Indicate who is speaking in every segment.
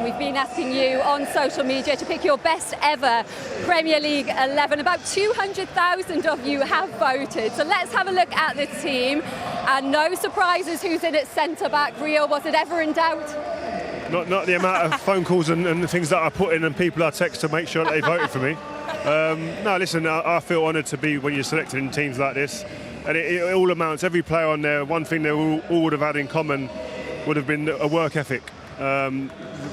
Speaker 1: we've been asking you on social media to pick your best ever Premier League 11. About 200,000 of you have voted. So let's have a look at the team. And no surprises who's in at centre-back. Rio, was it ever in doubt?
Speaker 2: Not the amount of phone calls and the things that I put in and people I text to make sure that they voted for me. No, listen, I feel honoured to be when you're selected in teams like this. And it all amounts, every player on there, one thing they all would have had in common would have been a work ethic.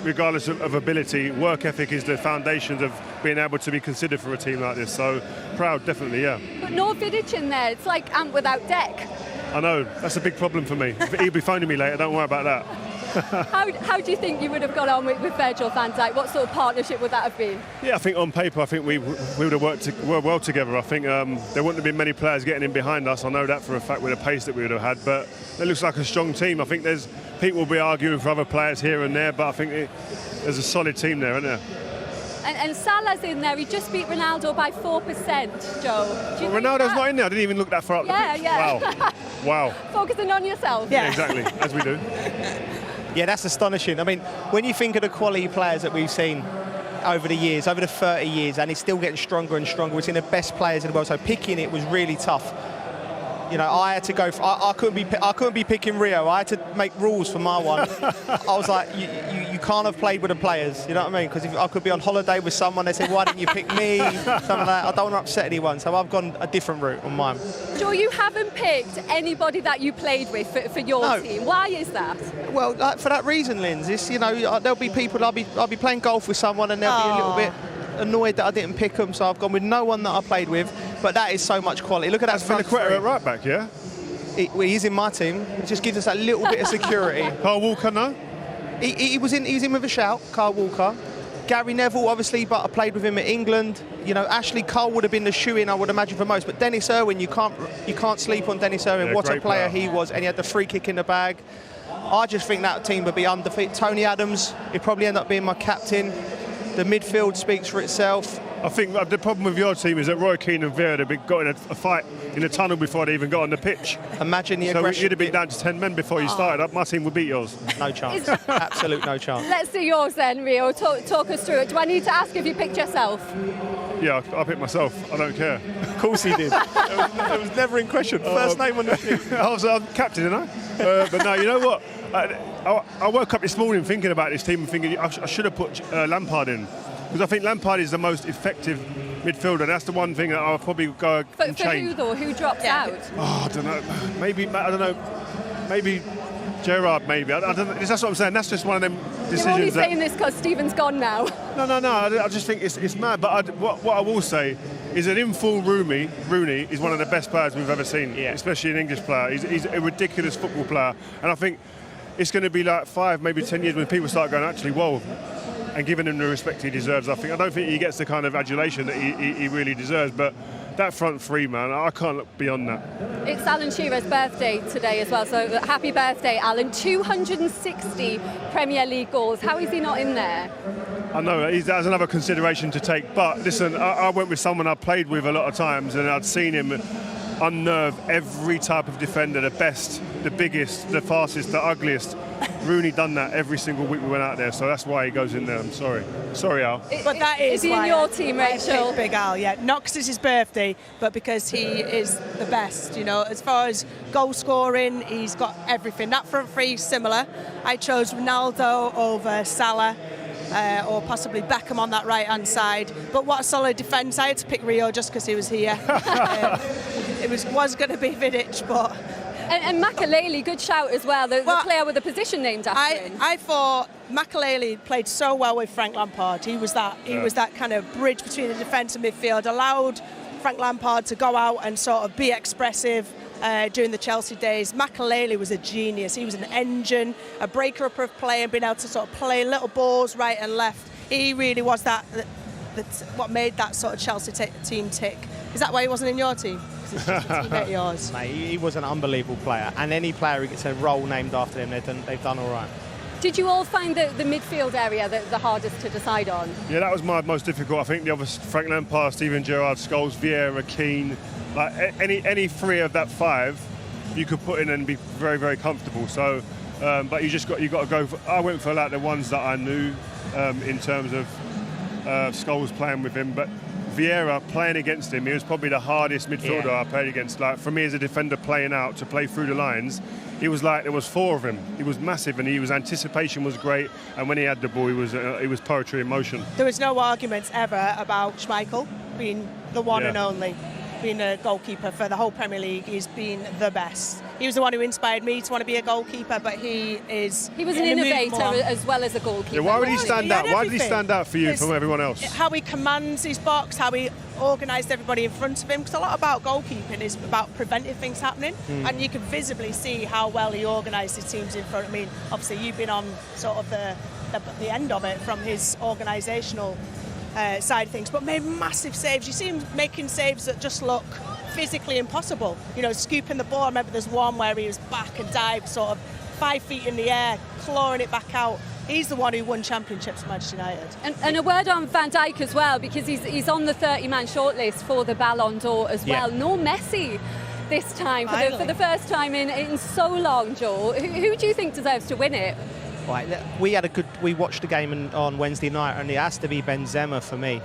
Speaker 2: Regardless of ability, work ethic is the foundations of being able to be considered for a team like this. So proud, definitely, yeah.
Speaker 1: But no Vidic in there, it's like Ant without Deck.
Speaker 2: I know, that's a big problem for me. He'll be phoning me later, don't worry about that.
Speaker 1: How do you think you would have got on with Virgil van Dijk? What sort of partnership would that have been?
Speaker 2: Yeah, I think on paper, I think we would have worked well together. I think there wouldn't have been many players getting in behind us. I know that for a fact with the pace that we would have had. But it looks like a strong team. I think there's people will be arguing for other players here and there, but I think there's a solid team there, isn't there?
Speaker 1: And Salah's in there. He just beat Ronaldo by 4%, Joe. Do you think
Speaker 2: Ronaldo's not in there. I didn't even look that far up the pitch.
Speaker 1: Yeah.
Speaker 2: Wow.
Speaker 1: Focusing on yourself.
Speaker 2: Yeah, exactly, as we do.
Speaker 3: Yeah, that's astonishing. I mean, when you think of the quality players that we've seen over the years, over the 30 years, and it's still getting stronger and stronger. We're seeing the best players in the world, so picking it was really tough. You know, I had to go. I couldn't be picking Rio. I had to make rules for my one. I was like, you can't have played with the players. You know what I mean? Because if I could be on holiday with someone, they say, why didn't you pick me? Something like that. I don't want to upset anyone, so I've gone a different route on mine.
Speaker 1: Joe, you haven't picked anybody that you played with for your team. Why is that?
Speaker 3: Well, for that reason, Linz. It's, you know, there'll be people. I'll be playing golf with someone, and they'll be a little bit annoyed that I didn't pick them, so I've gone with no one that I played with. But that is so much quality. Look at that.
Speaker 2: That's Vinicius at right back, yeah?
Speaker 3: He's in my team. It just gives us that little bit of security.
Speaker 2: Kyle Walker, no?
Speaker 3: He was in with a shout, Kyle Walker. Gary Neville, obviously, but I played with him at England. You know, Ashley Cole would have been the shoe-in, I would imagine, for most. But Dennis Irwin, you can't sleep on Dennis Irwin.
Speaker 2: Yeah,
Speaker 3: what a player he was, and he had the free kick in the bag. I just think that team would be undefeated. Tony Adams, he'd probably end up being my captain. The midfield speaks for itself.
Speaker 2: I think the problem with your team is that Roy Keane and Vera had got in a fight in the tunnel before they even got on the pitch.
Speaker 3: Imagine the aggression.
Speaker 2: So you'd have been down to 10 men before you started. My team would beat yours.
Speaker 3: No chance. Absolute no chance.
Speaker 1: Let's do yours then, Rio. Talk us through it. Do I need to ask if you picked yourself?
Speaker 2: Yeah, I picked myself. I don't care.
Speaker 3: Of course he did. It was never in question. First name on the sheet.
Speaker 2: I was captain, didn't I? But no, you know what? I woke up this morning thinking about this team and thinking I should have put Lampard in. Because I think Lampard is the most effective midfielder. That's the one thing that I'll probably go and change.
Speaker 1: For who, though? Who drops out?
Speaker 2: Oh, I don't know. Maybe, I don't know. Maybe Gerrard, maybe. I don't know. That's what I'm saying. That's just one of them decisions.
Speaker 1: You're only saying this because Stephen's gone now.
Speaker 2: No. I just think it's mad. But what I will say is an in-full Rooney is one of the best players we've ever seen, especially an English player. He's a ridiculous football player. And I think it's going to be like 5, maybe 10 years when people start going, actually, whoa, and giving him the respect he deserves. I don't think he gets the kind of adulation that he really deserves, but that front three, man, I can't look beyond that. It's
Speaker 1: Alan Shearer's birthday today as well, so happy birthday, Alan. 260 Premier League goals. How is he not in there?
Speaker 2: I know, that's another consideration to take, but listen, I went with someone I played with a lot of times, and I'd seen him unnerve every type of defender, the best, the biggest, the fastest, the ugliest. Rooney done that every single week we went out there, so that's why he goes in there. I'm sorry, Al.
Speaker 4: But that is
Speaker 1: he in your team, Rachel?
Speaker 4: Big Al, yeah. Not because it's his birthday, but because he is the best. You know, as far as goal scoring, he's got everything. That front three similar. I chose Ronaldo over Salah. Or possibly Beckham on that right-hand side. But what a solid defence. I had to pick Rio just because he was here. It was going to be Vidic, but...
Speaker 1: And Makaleli, good shout as well, the player with a position named after him.
Speaker 4: I thought Makaleli played so well with Frank Lampard. He was that kind of bridge between the defence and midfield, allowed Frank Lampard to go out and sort of be expressive during the Chelsea days. Makaleli was a genius. He was an engine, a breaker up of play, and being able to sort of play little balls right and left. He really was that's what made that sort of Chelsea team tick. Is that why he wasn't in your team? Because he's just a teammate of yours.
Speaker 3: Mate, he was an unbelievable player, and any player who gets a role named after him, they've done all right.
Speaker 1: Did you all find the midfield area the hardest to decide on?
Speaker 2: Yeah, that was my most difficult. I think the other Frank Lampard, Steven Gerrard, Scholes, Vieira, Keane, like any three of that 5 you could put in and be very, very comfortable. So But you got to go. I went for like the ones that I knew in terms of Scholes playing with him, but Vieira playing against him, he was probably the hardest midfielder I played against. Like for me as a defender playing out to play through the lines, he was like there was 4 of him. He was massive, and anticipation was great. And when he had the ball, he was poetry in motion.
Speaker 4: There was no arguments ever about Schmeichel being the one and only, being a goalkeeper for the whole Premier League. He's been the best. He was the one who inspired me to want to be a goalkeeper, but he was an
Speaker 1: innovator as well as a goalkeeper.
Speaker 2: Yeah, why would he stand out? Why did he stand out for you from everyone else?
Speaker 4: How he commands his box, how he organised everybody in front of him, because a lot about goalkeeping is about preventing things happening, and you can visibly see how well he organised his teams in front. I mean, obviously you've been on sort of the end of it from his organisational side of things, but made massive saves. You see him making saves that just look physically impossible. You know, scooping the ball. I remember there's one where he was back and dived sort of 5 feet in the air, clawing it back out. He's the one who won championships for Manchester United.
Speaker 1: And a word on Van Dijk as well, because he's on the 30-man shortlist for the Ballon d'Or as well. Nor Messi this time for the first time in so long, Joel. Who do you think deserves to win it?
Speaker 3: Right, we watched the game on Wednesday night, and it has to be Benzema for me.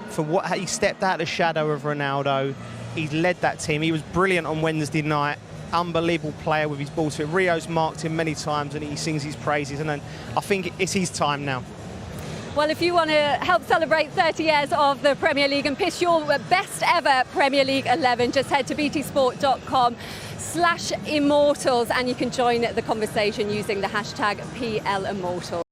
Speaker 3: For what he stepped out of the shadow of Ronaldo, he led that team. He was brilliant on Wednesday night. Unbelievable player with his ball to it. Rio's marked him many times, and he sings his praises. And then I think it's his time now.
Speaker 1: Well, if you want to help celebrate 30 years of the Premier League and pitch your best ever Premier League 11, just head to btsport.com/immortals and you can join the conversation using the hashtag #PLimmortals.